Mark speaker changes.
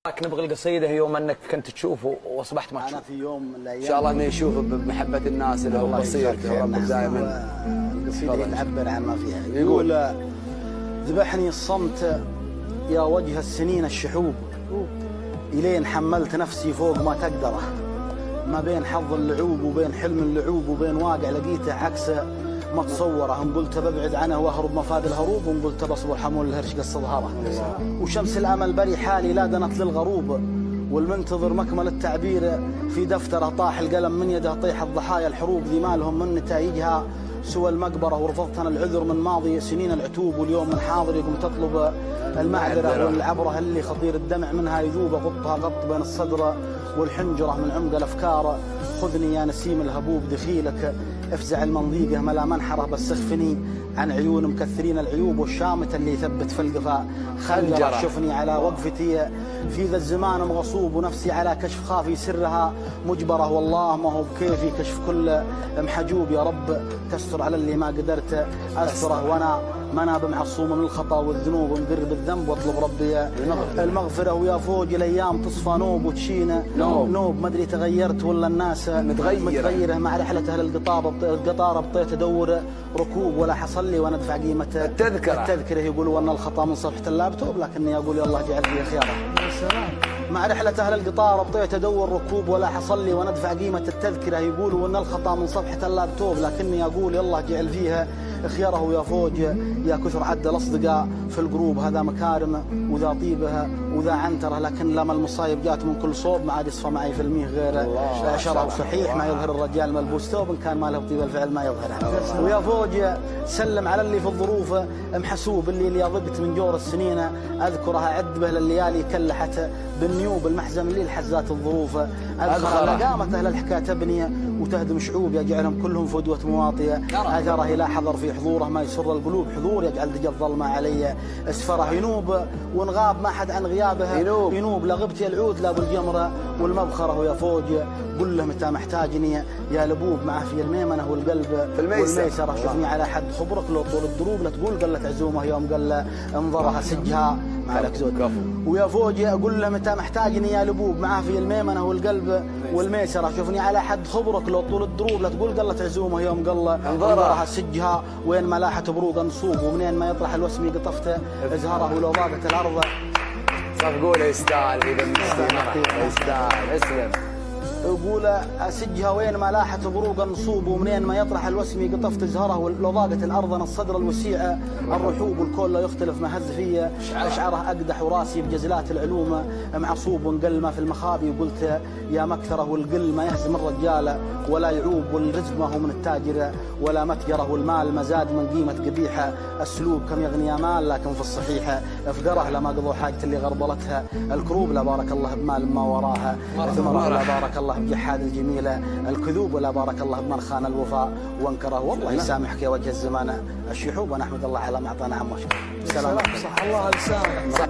Speaker 1: نبغي القصيدة يوم انك كنت تشوفه واصبحت ما تشوفه.
Speaker 2: انا في يوم من الايام
Speaker 3: ان شاء الله انه يشوفه بمحبه الناس اللي هو بصيرته وربك دائما.
Speaker 2: القصيدة تعبر عن ما فيها. يقول: ذبحني الصمت يا وجه السنين الشحوب، الين حملت نفسي فوق ما تقدره، ما بين حظ اللعوب وبين حلم اللعوب وبين واقع لقيته عكس ما تصوره. ان قلت ببعد عنه واهرب مفاد الهروب، وان قلت بصبر حمول الهرش قص ظهره. وشمس الامل بري حالي لا دنت للغروب، والمنتظر مكمل التعبير في دفتره طاح القلم من يده طيح الضحايا الحروب. ذي مالهم من نتائجها سوى المقبره، ورفضت انا العذر من ماضي سنين العتوب، واليوم من حاضري قمت اطلب المعذره والعبره اللي خطير الدمع منها يذوب. غطها غط بين الصدر والحنجره من عمق الافكار، خذني يا نسيم الهبوب دخيلك افزع المنضيقه ملا منحره، بس اخفني عن عيون مكثرين العيوب والشامته اللي يثبت في القفا خنجره. شفني على وقفتي في ذا الزمان مغصوب، ونفسي على كشف خافي سرها مجبره، والله ما هو بكيفي كشف كل محجوب. يا رب تستر على اللي ما قدرت استره، وانا ما بمعصوم من الخطا والذنوب، مقر بالذنب واطلب ربي المغفره. ويا فوق الايام تصفى نوب وتشين نوب، ما ادري تغيرت ولا الناس متغيره. مع رحله اهل القطار بطيت ادور ركوب، ولا حصل لي وانا ادفع قيمه التذكره. يقولوا ان الخطا من صفحه اللابتوب، لكني اقول يلا اجعل لي خياره. مع رحلة أهل القطار بطيت أدور ركوب، ولا حصل لي وأنا أدفع قيمة التذكرة. يقولوا أن الخطأ من صفحة اللابتوب، لكني أقول يلا جعل فيها خياره. يا فوج يا كثر عد الأصدقاء في الجروب، هذا مكارم وذا طيبها وذا عنتره، لكن لما المصايب جات من كل صوب ما عاد يصفى معي في الميه غير شرع. وصحيح ما يظهر الرجال ملبوس ثوب، إن كان ما له طيب الفعل ما يظهرها. ويا فوج سلم على اللي في الظروف محسوب، اللي ضقت من جور السنين أذكرها عد به لليالي كلحت بالنيوب. المحزن اللي الحزات الظروف أذكرها لقامت أهل الحكاية تبني وتهدم شعوب، يجعلهم كلهم فدوة مواطية. أثره لا حضر في حضوره ما يسر القلوب حضور، يجعل دجى الظلمة علي اسفره. ينوب ونغاب ما حد عن غيابها ينوب، لغبت يا العود لا بالجمرة والمبخرة. ويا فوج قل له متى محتاجني يا لبوب، معه في الميمنة والقلب والميسرة. شوفني على حد خبرك لو طول الدروب، لا تقول قلت عزومه يوم قل انظرها سجها مالك زود. ويا فوج اقول له متى محتاجني يا لبوب، معاه في الميمنه والقلب والميسره. شوفني على حد خبرك لو طول الدروب، لا تقول قلت عزومه يوم قل انظرها سجها. وين ما لاحت بروق نصوب، ومنين ما يطرح الوسمي قطفته ازهره. ولو ضاقت الارض
Speaker 3: صفقوا له يستاهل اذا يستاهل اسلم.
Speaker 2: يقول اسجها وين ما لاحت بروق النصوب، ومنين ما يطرح الوسمي قطف تزهره. ولو ضاقت الارض الصدر الوسيع الرحوب، والكل لا يختلف ما هز فيه اشعره اقدح. وراسي بجزلات العلوم معصوب، ونقل ما في المخابي وقلت يا مكثره. والقل ما يهزم الرجال ولا يعوب، والرزق ما هو من التاجر ولا متجره. والمال ما زاد من قيمه قبيحه اسلوب، كم يغني يا مال لكن في الصحيحه افقره. لما قضوا حاجه اللي غربلتها الكروب، لا بارك الله بمال ما وراها ثمره. لا بارك الله بجحاد الجميله الكذوب، ولا بارك الله بمن خان الوفاء وانكره. والله يسامحك يا وجه الزمان الشحوب، ونحمد الله على ما اعطانا عم وشكر.
Speaker 1: سلام. صح الله لسانك.